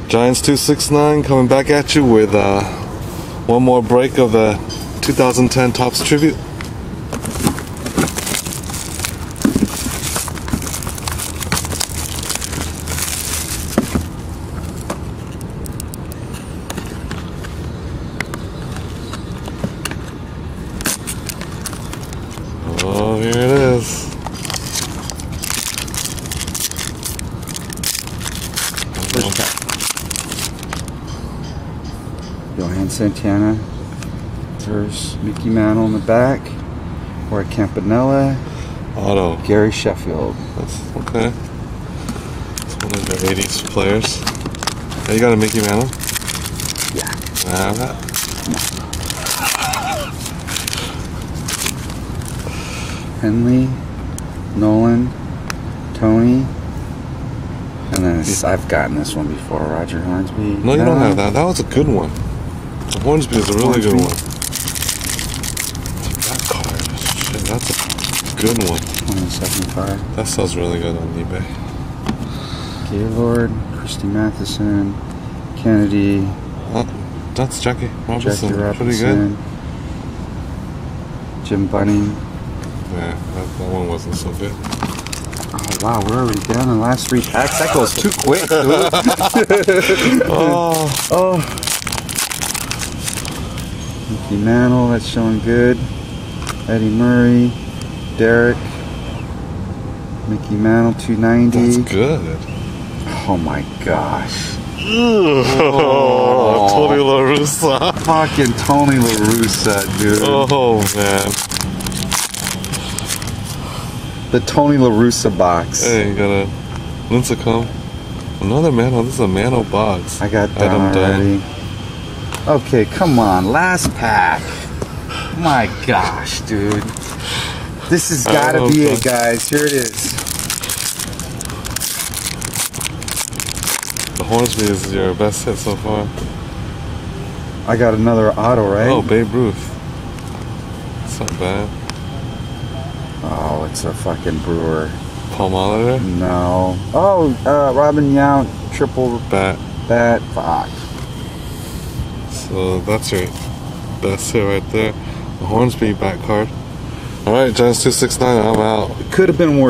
Giants 269 coming back at you with one more break of the 2010 Topps Tribute. Oh, here it is. Johan Santana. There's Mickey Mantle in the back. Roy Campanella. Auto. Gary Sheffield. That's okay. It's one of the 80s players. Hey, you got a Mickey Mantle? Yeah. I have that. Henley, Nolan, Tony, and then I've gotten this one before. Roger Hornsby. No, you don't have that. That was a good one. The Hornsby is a really good one. That card, shit, that's a good one. 175. That sells really good on eBay. Gaylord, Christy Matheson, Kennedy. That's Jackie Robinson. Jackie Robinson. Pretty good. Jim Bunning. Yeah, that one wasn't so good. Oh wow, we're already down in the last 3 packs. That goes too quick, dude. Oh. Mickey Mantle, that's showing good. Eddie Murray, Derek, Mickey Mantle, 290. That's good. Oh my gosh. Oh, Tony La Russa. Fucking Tony La Russa, dude. Oh man. The Tony La Russa box. Hey, you got a Lincecum. Another Mantle. This is a Mantle box. I got that already. Okay, come on. Last pack. My gosh, dude. This has got to be it, guys. Here it is. The Hornsby is your best hit so far. I got another auto, right? Oh, Babe Ruth. It's not bad. Oh, it's a fucking Brewer. Paul Molitor? No. Oh, Robin Yount, triple bat. Fuck. So that's your best hit right there. The Hornsby back card. Alright, Giants 269, I'm out. It could have been worse.